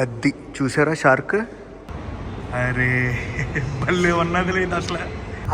అది చూసారా షార్క్? అరే భలే ఉన్నది లేదు అసలు.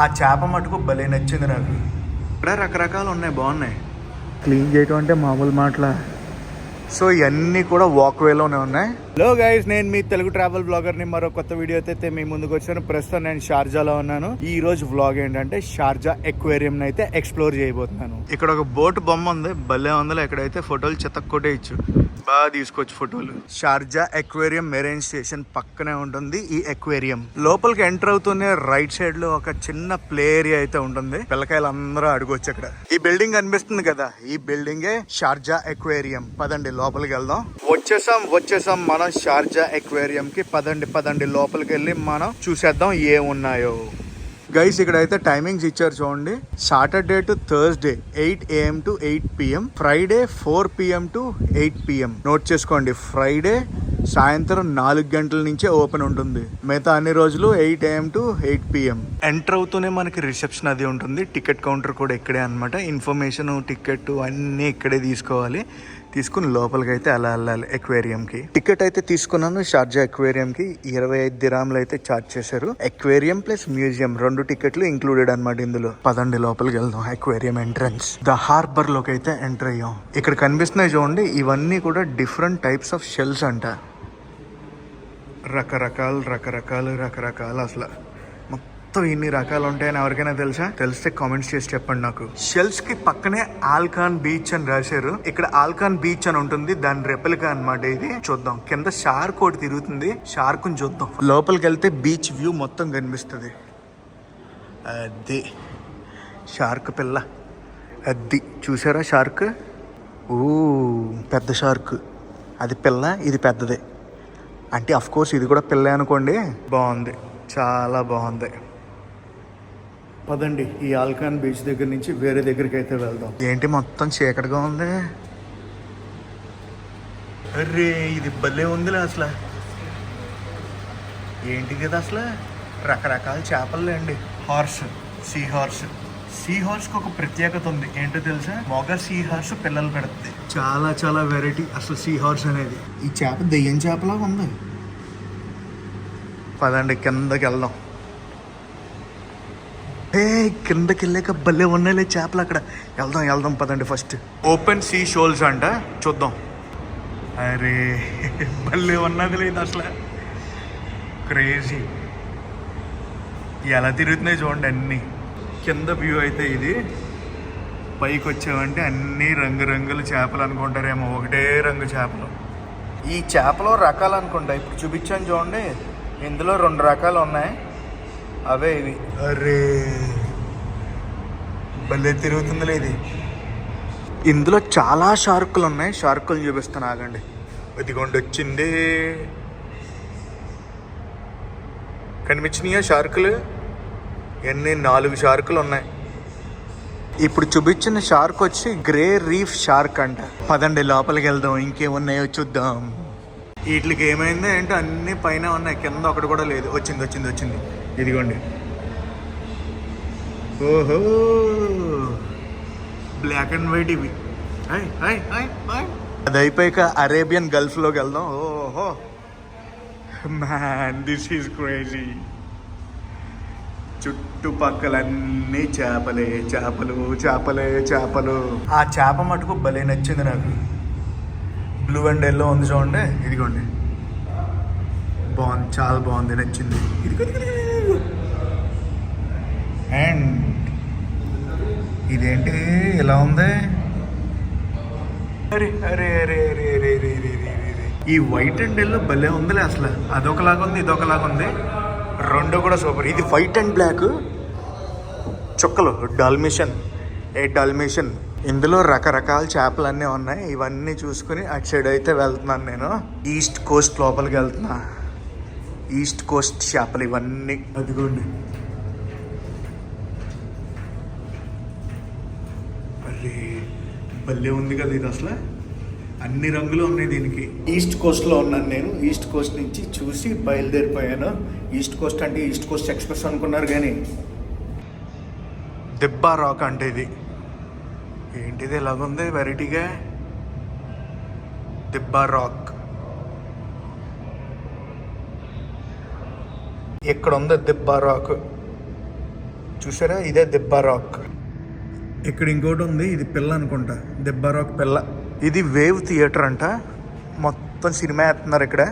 ఆ చేప మటుకు భలే నచ్చింది నాకు. ఇక్కడ రకరకాలు ఉన్నాయి, బాగున్నాయి. క్లీన్ చేయటం అంటే మామూలు మాటల. సో ఇవన్నీ కూడా వాక్ వేలోనే ఉన్నాయి. హలో గైస్, నేను మీ తెలుగు ట్రావెల్ బ్లాగర్ ని మరో కొత్త వీడియో అయితే మీ ముందుకు వచ్చాను. ప్రస్తుతం నేను షార్జాలో ఉన్నాను. ఈ రోజు వ్లాగ్ ఏంటంటే షార్జా ఎక్వేరియం అయితే ఎక్స్ప్లోర్ చేయబోతున్నాను. ఇక్కడ ఒక బోట్ బొమ్మ ఉంది, భలే ఉందిలే. ఇక్కడైతే ఫోటోలు చెత్తక్కొట్టే ఇచ్చు, బాగా తీసుకోవచ్చు ఫోటోలు. షార్జా ఎక్వేరియం మెరైన్ స్టేషన్ పక్కనే ఉంటుంది ఈ ఎక్వేరియం. లోపలికి ఎంటర్ అవుతూనే రైట్ సైడ్ లో ఒక చిన్న ప్లే ఏరియా అయితే ఉంటుంది. పిల్లకాయలు అందరూ అడుగొచ్చు. అక్కడ ఈ బిల్డింగ్ కనిపిస్తుంది కదా, ఈ బిల్డింగే షార్జా ఎక్వేరియం. పదండి లోపలికి వెళ్దాం. వచ్చేసాం మనం షార్జా ఎక్వేరియం కి. పదండి లోపలికి వెళ్ళి మనం చూసేద్దాం ఏమున్నాయో. గైస్ ఇక్కడైతే టైమింగ్స్ ఇచ్చారు చూడండి. Saturday to Thursday 8 AM to 8 PM, Friday 4 PM to 8 PM. Note చేసుకోండి, ఫ్రైడే సాయంత్రం 4 గంటల నుంచే ఓపెన్ ఉంటుంది. మిగతా అన్ని రోజులు 8 AM to 8 PM. ఎంటర్ అవుతూనే మనకి రిసెప్షన్ అది ఉంటుంది. టికెట్ కౌంటర్ కూడా ఇక్కడే అనమాట. ఇన్ఫర్మేషన్, టికెట్ అన్నీ ఇక్కడే తీసుకోవాలి. తీసుకుని లోపలికి అయితే అలా వెళ్ళాలి ఎక్వేరియంకి. టికెట్ అయితే తీసుకున్నాను. షార్జా ఎక్వేరియంకి 25 దిరాములు అయితే ఛార్జ్ చేశారు. ఎక్వేరియం ప్లస్ మ్యూజియం 2 టికెట్లు ఇంక్లూడెడ్ అనమాట ఇందులో. పదండి లోపలికి వెళ్దాం. ఎక్వేరియం ఎంట్రన్స్ ద హార్బర్ లోకి అయితే ఎంటర్ అయ్యాం. ఇక్కడ కనిపిస్తున్నాయి చూడండి, ఇవన్నీ కూడా డిఫరెంట్ టైప్స్ ఆఫ్ షెల్స్ అంట. రకరకాలు అసలు ఇన్ని రకాలు ఉంటాయని ఎవరికైనా తెలుసా? తెలిస్తే కామెంట్స్ చేసి చెప్పండి నాకు. షెల్స్ కి పక్కనే ఆల్కాన్ బీచ్ అని రాశారు. ఇక్కడ ఆల్కాన్ బీచ్ అని ఉంటుంది, దాని రెప్లికా అన్నమాట ఇది. చూద్దాం, కింద షార్క్ ఒకటి తిరుగుతుంది, షార్క్ ని చూద్దాం. లోపలికి వెళ్తే బీచ్ వ్యూ మొత్తం కనిపిస్తుంది. అది షార్క్ పిల్ల. అది చూసారా షార్క్? ఓ పెద్ద షార్క్. అది పిల్ల, ఇది పెద్దదే. అంటే అఫ్ కోర్స్ ఇది కూడా పిల్ల అనుకోండి. బాగుంది, చాలా బాగుంది. పదండి ఈ ఆల్కాన్ బీచ్ దగ్గర నుంచి వేరే దగ్గరికి అయితే వెళ్దాం. ఏంటి మొత్తం చీకటిగా ఉంది? అరే ఇది భలే ఉందిలే అసలు. ఏంటి కదా అసలు, రకరకాల చేపలు అండి. సీ హార్స్కి ఒక ప్రత్యేకత ఉంది. ఏంటో తెలుసా? మగ సీ హార్స్ పిల్లలు పెడుతుంది. చాలా వెరైటీ అసలు సీ హార్స్ అనేది. ఈ చేప దెయ్యం చేపలాగా ఉంది. పదండి కిందకి వెళ్దాం. కిందకి వెళ్ళాక భలే ఉన్నాయిలే చేపలు అక్కడ. వెళ్దాం పదండి. ఫస్ట్ ఓపెన్ సీ షోల్స్ అంట, చూద్దాం. అరే భలే ఉన్నది లేదు అసలు, క్రేజీ. ఎలా తిరుగుతున్నాయి చూడండి అన్నీ. కింద వ్యూ అయితే ఇది. పైకి వచ్చామంటే అన్నీ రంగురంగుల చేపలు అనుకుంటారేమో. ఒకటే రంగు చేపలు. ఈ చేపలో రకాలు అనుకుంటా. ఇప్పుడు చూపించాను చూడండి, ఇందులో 2 రకాలు ఉన్నాయి, అవే ఇవి. అరే భలే తిరుగుతుందిలే ఇది. ఇందులో చాలా షార్కులు ఉన్నాయి. షార్కులు చూపిస్తాను ఆగండి. ఇదిగోండి వచ్చింది. కనిపించినాయా షార్కులు? ఎన్ని 4 షార్కులు ఉన్నాయి. ఇప్పుడు చూపించిన షార్క్ వచ్చి గ్రే రీఫ్ షార్క్ అంట. పదండి లోపలికి వెళ్దాం, ఇంకేమున్నాయో చూద్దాం. వీటికి ఏమైందో ఏంటో అన్ని పైన ఉన్నాయి, కింద ఒకటి కూడా లేదు. వచ్చింది ఇదిగోండి. ఓహో బ్లాక్ అండ్ వైట్ ఇవి. అది అయిపోయాక అరేబియన్ గల్ఫ్లోకి వెళ్దాం. ఓహో మ్యాన్, దిస్ ఈజ్ క్రేజీ. చుట్టుపక్కలన్నీ చేపలు. ఆ చేప మటుకు భలే నచ్చింది నాకు. బ్లూ అండ్ ఎల్లో ఉంది చూడండి, ఇదిగోండి. బాగుంది, చాలా బాగుంది, నచ్చింది. అండ్ ఇదేంటి ఇలా ఉంది? అరే ఈ వైట్ అండ్ ఎల్లో భలే ఉందిలే అసలు. అదొకలాగా ఉంది, ఇదొకలాగా ఉంది. 2 కూడా సూపర్. ఇది వైట్ అండ్ బ్లాక్ చుక్కలు, డాల్మేషన్. ఇందులో రకరకాల చేపలు అన్నీ ఉన్నాయి. ఇవన్నీ చూసుకుని అటు సైడ్ అయితే వెళ్తున్నాను నేను. ఈస్ట్ కోస్ట్ లోపలికి వెళ్తున్నా. ఈస్ట్ కోస్ట్ చేపలు ఇవన్నీ. అదిగోండి. అరే భలే ఉంది కదా ఇది అసలు. అన్ని రంగులు ఉన్నాయి దీనికి. ఈస్ట్ కోస్ట్లో ఉన్నాను నేను. ఈస్ట్ కోస్ట్ నుంచి చూసి బయలుదేరిపోయాను. ఈస్ట్ కోస్ట్ అంటే ఈస్ట్ కోస్ట్ ఎక్స్ప్రెస్ అనుకున్నారు, కానీ దిబ్బా రాక్ అంటే ఇది. ఏంటిది ఎలాగుంది వెరైటీగా? దిబ్బా రాక్. ఇక్కడ ఉంది దిబ్బా రాక్, చూసారా? ఇదే దిబ్బా రాక్. ఇక్కడ ఇంకోటి ఉంది, ఇది పిల్ల అనుకుంటా, దిబ్బా రాక్ పిల్ల. ఇది వేవ్ థియేటర్ అంట. మొత్తం సినిమా వేస్తున్నారు ఇక్కడ.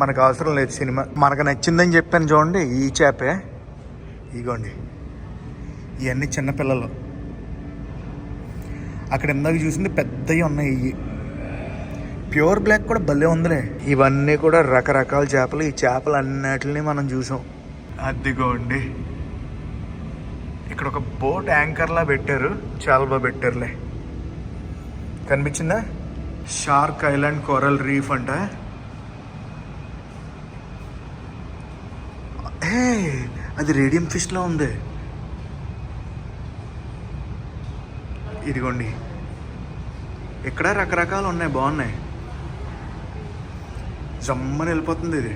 మనకు అవసరం లేదు సినిమా, మనకు నచ్చిందని చెప్పాను చూడండి. ఈ చేపే, ఇగోండి. ఇవన్నీ చిన్నపిల్లలు. అక్కడ ఇందాక చూసింది పెద్దవి ఉన్నాయి. ఇవి ప్యూర్ బ్లాక్ కూడా భలే ఉందిలే. ఇవన్నీ కూడా రకరకాల చేపలు. ఈ చేపలు అన్నిటిని మనం చూసాం. అదిగోండి, ఇక్కడ ఒక బోట్ యాంకర్లా పెట్టారు, చాలా బాగా పెట్టారులే. కనిపించిందా? షార్క్ ఐలాండ్ కోరల్ రీఫ్ అంట. హే, అది రేడియం ఫిష్లా ఉంది. ఇదిగోండి, ఇక్కడ రకరకాలు ఉన్నాయి, బాగున్నాయి. జమ్మని వెళ్ళిపోతుంది. ఇది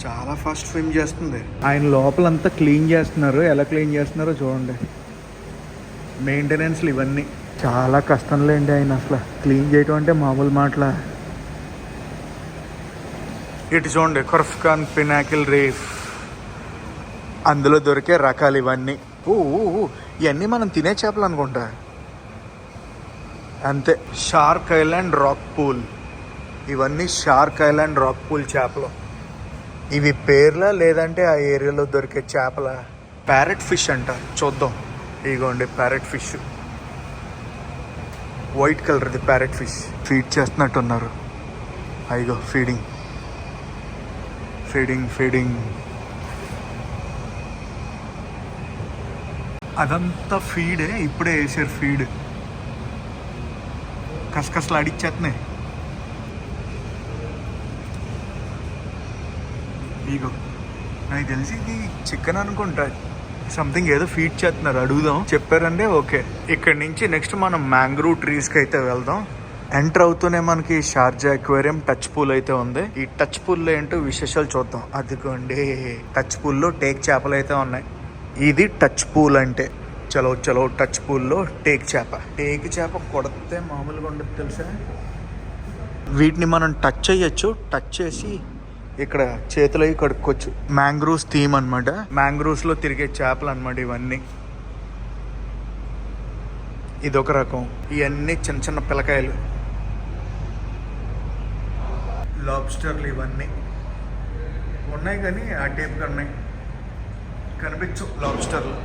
చాలా ఫాస్ట్ స్విమ్ చేస్తుంది. ఆయన లోపలంతా క్లీన్ చేస్తున్నారు. ఎలా క్లీన్ చేస్తున్నారో చూడండి. మెయింటెనెన్స్లు ఇవన్నీ చాలా కష్టంలేండి. ఆయన అసలు క్లీన్ చేయటం అంటే మామూలు మాటల. ఇటు చూడండి, కొర్ఫ్కాన్ పినాకిల్ రీఫ్. అందులో దొరికే రకాలు ఇవన్నీ. ఇవన్నీ మనం తినే చేపలు అనుకుంటా. అంతే. Shark island rock pool. ఇవన్నీ షార్క్ ఐలాండ్ రాక్ పూల్ చేపలు. ఇవి పేర్లా లేదంటే ఆ ఏరియాలో దొరికే చేపల? ప్యారెట్ ఫిష్ అంట. చూద్దాం. ఇగోండి ప్యారెట్ ఫిష్, వైట్ కలర్ది ప్యారెట్ ఫిష్. ఫీడ్ చేస్తున్నట్టున్నారు. అయ్యో, ఫీడింగ్ ఫీడింగ్ ఫీడింగ్. అదంతా ఫీడే, ఇప్పుడే వేసారు ఫీడ్. కసకసలు అడిచ్చేస్తున్నాయి. ఇగో, నాకు తెలిసి ఇది చికెన్ అనుకుంటా. సంథింగ్ ఏదో ఫీడ్ చేస్తున్నారు, అడుగుదాం. చెప్పారంటే ఓకే. ఇక్కడ నుంచి నెక్స్ట్ మనం మ్యాంగ్రూవ్ ట్రీస్కి అయితే వెళ్దాం. ఎంటర్ అవుతూనే మనకి షార్జా అక్వేరియం టచ్ పూల్ అయితే ఉంది. ఈ టచ్ పూల్లో ఏంటో విశేషాలు చూద్దాం. అదిగోండి, టచ్ పూల్లో టేక్ చేపలు అయితే ఉన్నాయి. ఇది టచ్ పూల్ అంటే. చలో టచ్ పూల్లో టేక్ చేప. టేక్ చేప కొడితే మామూలుగా ఉండదు తెలుసా. వీటిని మనం టచ్ చేయొచ్చు. టచ్ చేసి ఇక్కడ చేతులు అవి కడుక్కోవచ్చు. మ్యాంగ్రూవ్స్ థీమ్ అనమాట. మ్యాంగ్రూవ్స్లో తిరిగే చేపలు అనమాట ఇవన్నీ. ఇదొక రకం. ఇవన్నీ చిన్న చిన్న పిల్లకాయలు, లాబ్స్టర్లు ఇవన్నీ ఉన్నాయి. కానీ ఆ టైప్గా ఉన్నాయి, కనిపించు లాబ్స్టర్లు.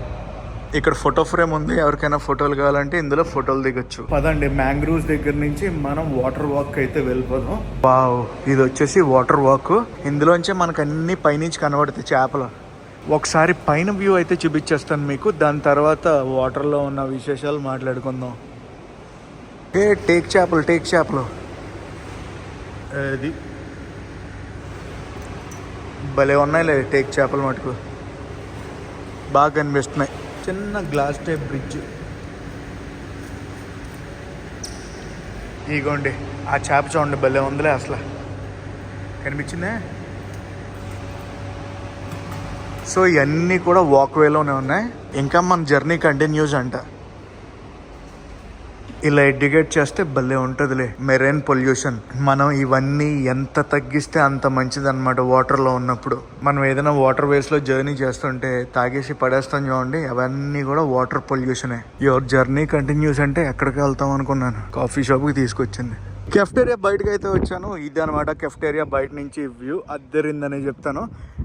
ఇక్కడ ఫోటో ఫ్రేమ్ ఉంది. ఎవరికైనా ఫోటోలు కావాలంటే ఇందులో ఫోటోలు దిగొచ్చు. పదండి, మ్యాంగ్రూవ్స్ దగ్గర నుంచి మనం వాటర్ వాక్ అయితే వెళ్ళిపోదాం. వావ్, ఇది వచ్చేసి వాటర్ వాక్. ఇందులోంచే మనకు అన్ని పైనుంచి కనబడతాయి చేపలు. ఒకసారి పైన వ్యూ అయితే చూపించేస్తాను మీకు. దాని తర్వాత వాటర్లో ఉన్న విశేషాలు మాట్లాడుకుందాం. టేక్ చేపలు అది భలే ఉన్నాయిలే. టేక్ చేపలు మటుకు బాగా కనిపిస్తున్నాయి. చిన్న గ్లాస్ టైప్ బ్రిడ్జ్. ఇగోండి, ఆ చేప చూడండి, భలే ఉందిలే. అసలు కనిపించిందే. సో ఇవన్నీ కూడా వాక్వేలోనే ఉన్నాయి. ఇంకా మన జర్నీ కంటిన్యూస్ అంట. ఇలా ఎడ్యుకేట్ చేస్తే భలే ఉంటుందిలే. మెరైన్ పొల్యూషన్ మనం ఇవన్నీ ఎంత తగ్గిస్తే అంత మంచిది అనమాట. వాటర్లో ఉన్నప్పుడు మనం ఏదైనా వాటర్ వేస్లో జర్నీ చేస్తుంటే తాగేసి పడేస్తాం చూడండి, అవన్నీ కూడా వాటర్ పొల్యూషనే. యువర్ జర్నీ కంటిన్యూస్ అంటే ఎక్కడికి వెళ్తాం అనుకున్నాను. కాఫీ షాప్కి తీసుకొచ్చింది. కెఫ్టేరియా బయటకు అయితే వచ్చాను. ఇది అనమాట కెఫ్టేరియా బయట నుంచి వ్యూ. అద్దరిందని చెప్తాను.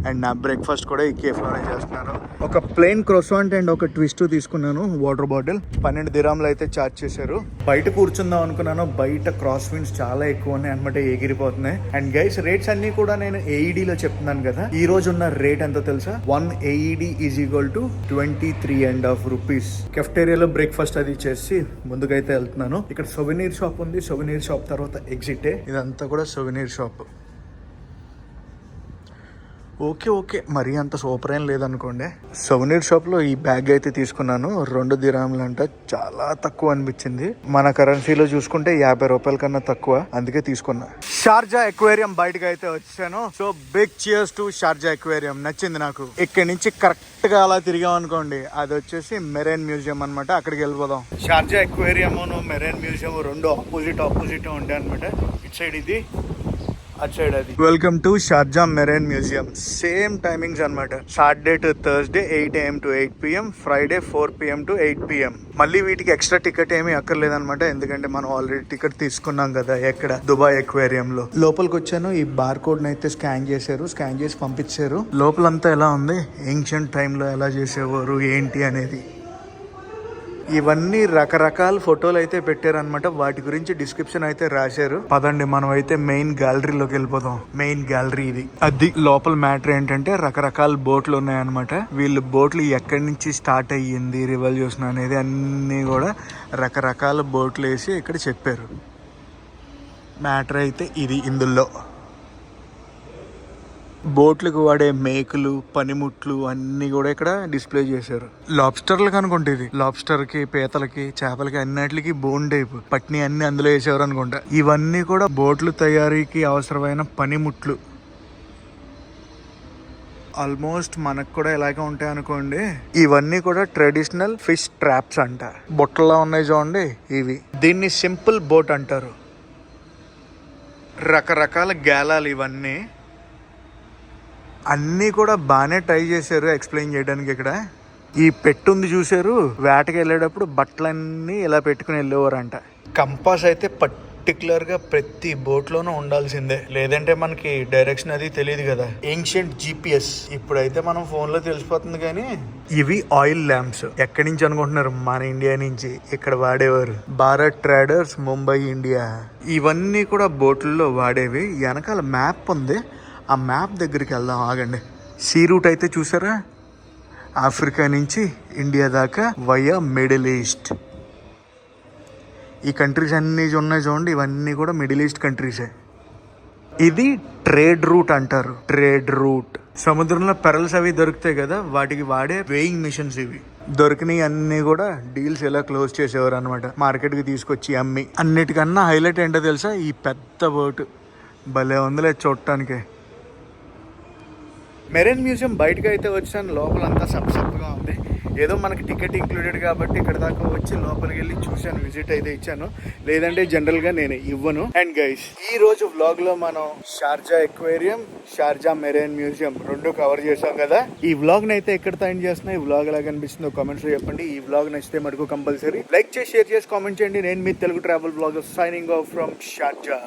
అండ్ నా బ్రేక్ఫాస్ట్ కూడా ఈ కేఫ్లోనే చేస్తున్నాను. ఒక ప్లెయిన్ క్రోసాంట్ అండ్ ఒక ట్విస్ట్ తీసుకున్నాను. వాటర్ బాటిల్ 12 దిరాములు అయితే ఛార్జ్ చేశారు. బయట కూర్చుందాం అనుకున్నాను. బయట క్రాస్ విండ్స్ చాలా ఎక్కువ ఉన్నాయి అనమాట, ఎగిరిపోతున్నాయి. అండ్ గైస్, రేట్స్ అన్ని కూడా నేను ఏఈడీలో చెప్తున్నాను కదా. ఈ రోజు ఉన్న రేట్ ఎంతో తెలుసా? 1 AED is equal to 23.5 rupees. కెఫ్టేరియాలో బ్రేక్ఫాస్ట్ అది చేసి ముందుకైతే వెళ్తున్నాను. ఇక్కడ సొవెనీర్ షాప్ ఉంది. సొవెనీర్ షాప్ తర్వాత ఎగ్జిటే. ఇదంతా కూడా సొవెనీర్ షాప్. ఓకే, మరీ అంత సూపర్ ఏం లేదనుకోండి. సొవెనీర్ షాప్లో ఈ బ్యాగ్ అయితే తీసుకున్నాను. 2 దిరాములు అంట. చాలా తక్కువ అనిపించింది. మన కరెన్సీలో చూసుకుంటే 50 రూపాయల కన్నా తక్కువ. అందుకే తీసుకున్నా. షార్జా అక్వేరియం బయటకు అయితే వచ్చాను. So big cheers to Sharjah aquarium. నచ్చింది నాకు. ఇక్కడి నుంచి కరెక్ట్ గా అలా తిరిగాం అనుకోండి, అది వచ్చేసి మెరైన్ మ్యూజియం అనమాట. అక్కడికి వెళ్ళిపోదాం. Sharjah aquarium marine museum 2 opposite ఉంటాయి అనమాట. ఇటు సైడ్ ఇది, అటు సైడ్ అది. Welcome to Sharjah marine museum. Same timings అనమాట. Saturday to Thursday 8 AM to 8 PM, Friday 4 PM to 8 PM. మళ్ళీ వీటికి ఎక్స్ట్రా టికెట్ ఏమీ అక్కర్లేదన్నమాట, ఎందుకంటే మనం ఆల్రెడీ టికెట్ తీసుకున్నాం కదా ఎక్కడ దుబాయ్ ఎక్వేరియం లో. లోపలికి వచ్చాను, ఈ బార్ కోడ్ అయితే స్కాన్ చేసి పంపించారు. లోపలంతా ఎలా ఉంది, ఏన్షియంట్ టైంలో ఎలా చేసేవారు ఏంటి అనేది. ఇవన్నీ రకరకాల ఫోటోలు అయితే పెట్టారనమాట, వాటి గురించి డిస్క్రిప్షన్ అయితే రాశారు. పదండి మనం అయితే మెయిన్ గ్యాలరీలోకి వెళ్ళిపోదాం. మెయిన్ గ్యాలరీ ఇది. అది లోపల మ్యాటర్ ఏంటంటే రకరకాల బోట్లు ఉన్నాయన్నమాట. వీళ్ళు బోట్లు ఎక్కడి నుంచి స్టార్ట్ అయ్యింది రివల్యూషన్ అనేది అన్నీ కూడా రకరకాల బోట్లు వేసి ఇక్కడ చెప్పారు. మ్యాటర్ అయితే ఇది. ఇందులో బోట్లకు వాడే మేకులు, పనిముట్లు అన్ని కూడా ఇక్కడ డిస్ప్లే చేశారు. లాబ్స్టర్లకు అనుకుంటే ఇది. లాబ్స్టర్ కి, పీతలకి, చేపలకి అన్నిటికి బోన్ టైప్ పట్ని అన్ని అందులో వేసేవారు అనుకుంటా. ఇవన్నీ కూడా బోట్లు తయారీకి అవసరమైన పనిముట్లు. ఆల్మోస్ట్ మనకు కూడా ఇలాగే ఉంటాయి అనుకోండి. ఇవన్నీ కూడా ట్రెడిషనల్ ఫిష్ ట్రాప్స్ అంట. బుట్టలో ఉన్నాయి చూడండి ఇవి. దీన్ని సింపుల్ బోట్ అంటారు. రకరకాల గేలాలు ఇవన్నీ. అన్నీ కూడా బాగానే ట్రై చేశారు ఎక్స్ప్లెయిన్ చేయడానికి. ఇక్కడ ఈ పెట్టుంది చూసారు, వేటకి వెళ్ళేటప్పుడు బట్టలన్నీ ఇలా పెట్టుకుని వెళ్ళేవారంట. కంపాస్ అయితే పర్టికులర్ గా ప్రతి బోట్ లోనూ ఉండాల్సిందే, లేదంటే మనకి డైరెక్షన్ అది తెలియదు కదా. ఏన్షియంట్ GPS ఇప్పుడైతే మనం ఫోన్ లో తెలిసిపోతుంది. కానీ ఇవి ఆయిల్ ల్యాంప్స్. ఎక్కడి నుంచి అనుకుంటున్నారు? మన ఇండియా నుంచి ఇక్కడ వాడేవారు. Bharat traders, Mumbai, India. ఇవన్నీ కూడా బోట్లలో వాడేవి. వెనకాల మ్యాప్ ఉంది, ఆ మ్యాప్ దగ్గరికి వెళ్దాం, ఆగండి. సీ రూట్ అయితే చూసారా, ఆఫ్రికా నుంచి ఇండియా దాకా వయా మిడిల్ ఈస్ట్. ఈ కంట్రీస్ అన్నీ ఉన్నాయి చూడండి, ఇవన్నీ కూడా మిడిల్ ఈస్ట్ కంట్రీసే. ఇది ట్రేడ్ రూట్ అంటారు. Trade route. సముద్రంలో పెరల్స్ అవి దొరుకుతాయి కదా, వాటికి వాడే వేయింగ్ మిషన్స్ ఇవి. దొరికినవి అన్ని కూడా డీల్స్ ఎలా క్లోజ్ చేసేవారు అనమాట, మార్కెట్కి తీసుకొచ్చి అమ్మి. అన్నిటికన్నా హైలైట్ ఏంటో తెలుసా, ఈ పెద్ద బోటు. భలే ఉందిలే చూడటానికి. మెరైన్ మ్యూజియం బయటకు అయితే వచ్చాను, లోపలంతా సబ్సబ్గా ఉంది. ఏదో మనకి టికెట్ ఇంక్లూడెడ్ కాబట్టి ఇక్కడ దాకా వచ్చి లోపలికి వెళ్ళి చూశాను, విజిట్ అయితే ఇచ్చాను. లేదంటే జనరల్గా నేను ఇవ్వను. అండ్ గైస్, ఈ రోజు వ్లాగ్ లో మనం Sharjah aquarium, Sharjah marine museum రెండు కవర్ చేసాం కదా. ఈ వ్లాగ్ ని అయితే ఎక్కడ ఎండ్ చేస్తున్నా, ఈ వ్లాగ్ ఎలా కనిపిస్తుందో కామెంట్స్ లో చెప్పండి. ఈ వ్లాగ్ నచ్చితే మటుకు కంపల్సరీ లైక్ చేసి, షేర్ చేసి, కామెంట్ చేయండి. నేను మీ Telugu travel vlog signing off from Sharjah.